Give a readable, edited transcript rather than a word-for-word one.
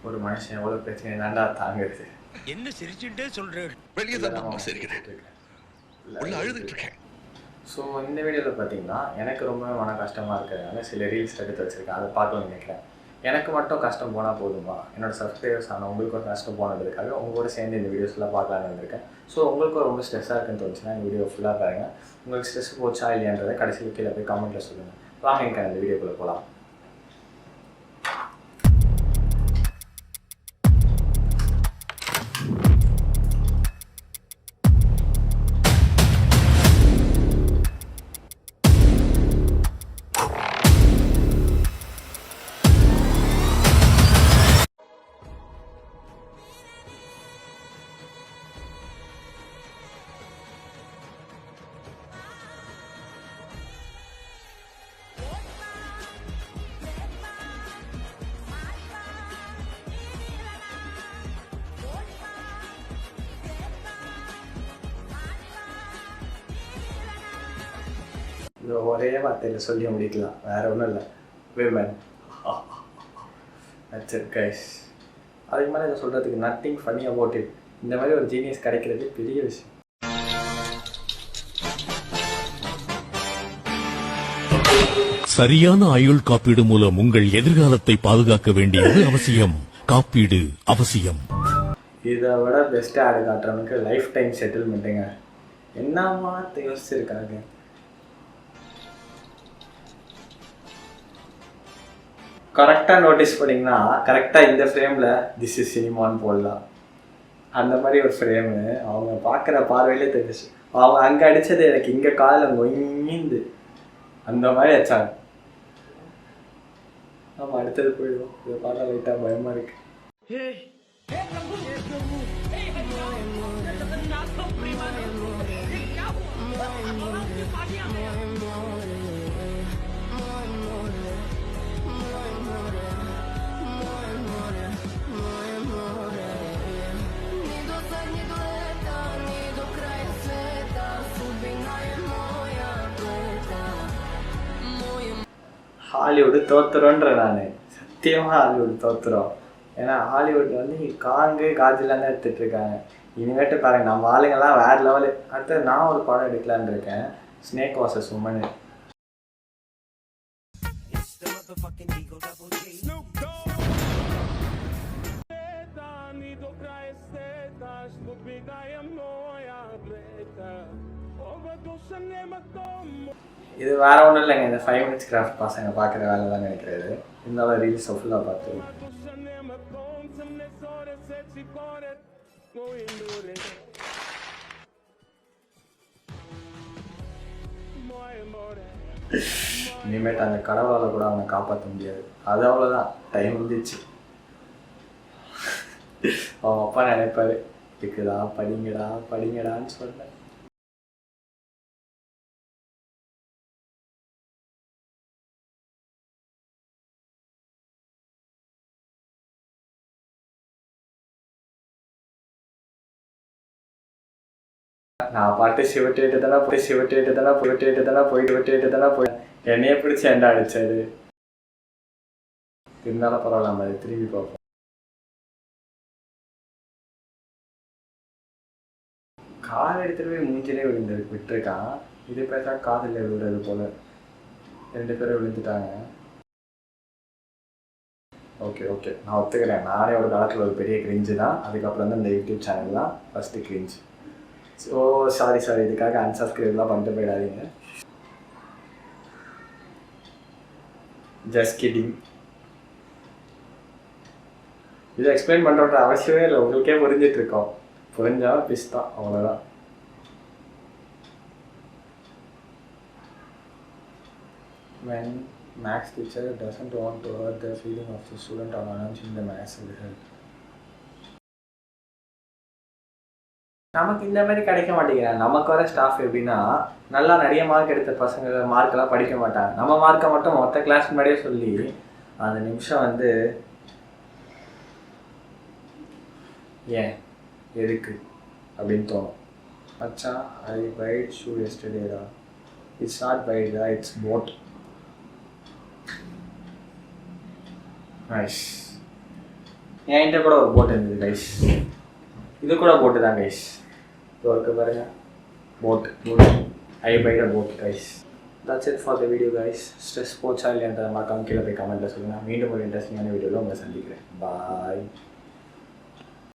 ஒரு மனுஷன் எவ்வளோ பிரச்சனை தாண்டா தாங்குறது. என்ன சிரிச்சுட்டே சொல்றேன்? வெளியே தான் சிரிக்கிறேன், உள்ள அழுதுட்டு இருக்கேன். ஸோ இந்த வீடியோவில் பார்த்தீங்கன்னா எனக்கு ரொம்ப மன கஷ்டமாக இருக்கிறதுனால சில ரீல்ஸ் எடுத்து வச்சுருக்கேன், அதை பார்க்கணும்னு நினைக்கிறேன். எனக்கு மட்டும் கஷ்டம் போனால் போதுமா, என்னோடய சப்ஸ்கிரைபர்ஸ் ஆனால் உங்களுக்கும் கஷ்டம் போனதுக்காக உங்களோட சேர்ந்து இந்த வீடியோஸ்லாம் பார்க்கலான்னு வந்திருக்கேன். ஸோ உங்களுக்கும் ரொம்ப ஸ்ட்ரெஸ்ஸாக இருக்குன்னு தோணுச்சுன்னா இந்த வீடியோ ஃபுல்லாக பாருங்கள். உங்களுக்கு ஸ்ட்ரெஸ் போச்சா இல்லையான்றதை கடைசியில் கீழே போய் கமெண்ட்டில் சொல்லுங்கள். வாங்க எனக்கு அந்த வீடியோக்குள்ளே போகலாம். இது ஒரே வார்த்தையில் சொல்லி முடிக்கலாம், வேறு ஒன்றும் இல்லை. விமன். That's it guys. அதுக்கு மேலே இதை சொல்கிறதுக்கு நத்திங் ஃபன்னி அபவுட் இட். இந்த மாதிரி ஒரு ஜீனியஸ் கிடைக்கிறது பெரிய விஷயம். சரியான ஆயுள் காப்பீடு மூலம் உங்கள் எதிர்காலத்தை பாதுகாக்க வேண்டியது அவசியம். காப்பீடு அவசியம். இதை விட பெஸ்ட்டாக ஆடு காட்டுறவனுக்கு லைஃப் டைம் செட்டில்மெண்ட்டுங்க. என்னமா யோசிச்சிருக்காங்க. கரெக்டாக நோட்டீஸ் பண்ணிங்கன்னா கரெக்டாக இந்த ஃப்ரேமில் திஸ் இஸ் சினிமான்னு போடலாம். அந்த மாதிரி ஒரு ஃப்ரேமு அவங்க பார்க்குற பார்வையிலே தெரிஞ்சிச்சு. அவங்க அங்கே அடித்தது எனக்கு இங்கே காதில் மொய்ந்து அந்த மாதிரி வச்சாங்க. நம்ம அடுத்தது போயிடுவோம். இதை பார்த்தா லைட்டாக பயமாக இருக்கு. ஹாலிவுட் தோத்துறோன்ற நான் சத்தியமாக ஹாலிவுட் தோத்துறோம். ஏன்னா ஹாலிவுட் வந்து காங்கு காஜிலாம் தான் எடுத்துகிட்டு இருக்காங்க. இனிமேட்டு பாருங்கள் நம்ம ஆளுங்கெல்லாம் வேறு லெவலு. அடுத்து நான் ஒரு படம் எடுக்கலான்னு இருக்கேன், ஸ்னேக் வாசஸ் உமன். இது வேற ஒன்றும் இல்லைங்க, இந்த 5 minutes கிராஃப்ட் பசங்க பார்க்குற வேலை தான் நினைக்கிறது. இருந்தாலும் ரீல்ஸ் ஃபுல்லாக பார்த்து இனிமேட்டு அந்த கடவுளால் கூட அவனை காப்பாற்ற முடியாது. அது அவ்வளோதான், டைம் இருந்துச்சு. அவன் அப்பா நினைப்பாரு, இருக்குதா படிங்கடா படிங்கடான்னு சொன்னேன். நான் பாட்டு சிவட்டேட்டு தானே போய் என்னைய பிடிச்சி என்ன அடிச்சாரு. இருந்தாலும் பரவாயில்ல, நம்ம அதை திரும்பி பார்ப்போம். கால் எடுத்துட்டு போய் மூஞ்சிலே விட்டுருக்கான். இது பேசா காதில் விழுறது போல 2 பேரும் விழுந்துட்டாங்க. ஓகே நான் ஒத்துக்கிறேன். நானே ஒரு காலத்தில் ஒரு பெரிய கிரிஞ்சு தான். அதுக்கப்புறம் தான் இந்த யூடியூப் சேனல் தான் ஃபஸ்ட்டு கிரிஞ்சு. ஸோ சாரி இதுக்காக அன்சப்ஸ்கிரைப்லாம் பண்ணிட்டு போயிடாதீங்க. Just kidding. இதை எக்ஸ்பிளைன் பண்ணுற அவசியமே இல்லை, உங்களுக்கே புரிஞ்சிட்ருக்கோம். புரிஞ்சாலும் பிஸ் தான், அவ்வளோதான். When maths teacher doesn't want to hurt the feeling of the student on announcing the maths result. நமக்கு இந்த மாதிரி கிடைக்க மாட்டேங்கிறாங்க. நமக்கு வர ஸ்டாஃப் எப்படின்னா, நல்லா நிறைய மார்க் எடுத்த பசங்க மார்க்கெல்லாம் படிக்க மாட்டாங்க. நம்ம மார்க்கை மட்டும் மொத்த கிளாஸ் முன்னாடியே சொல்லி அந்த நிமிஷம் வந்து ஏன் எதுக்கு அப்படின்னு தோணும். மச்சான், ஐ பைட் ஷூ எஸ்டர்டேடா. இட்ஸ் நாட் பைடா, இட்ஸ் போட். நைஸ். என்கிட்ட கூட ஒரு போட் இருந்தது கைஸ். இது கூட போட்டு தான் கைஸ். இது இருக்க பாருங்க, boat. I byte a boat guys. That's it for the video guys. Stress போச்சா இல்லையான்றதை மறக்காம கீழே போய் கமெண்ட்டில் சொல்லுங்கள். மீண்டும் ஒரு இன்ட்ரெஸ்டிங்கான வீடியோவில் உங்களை சந்திக்கிறேன். பாய்.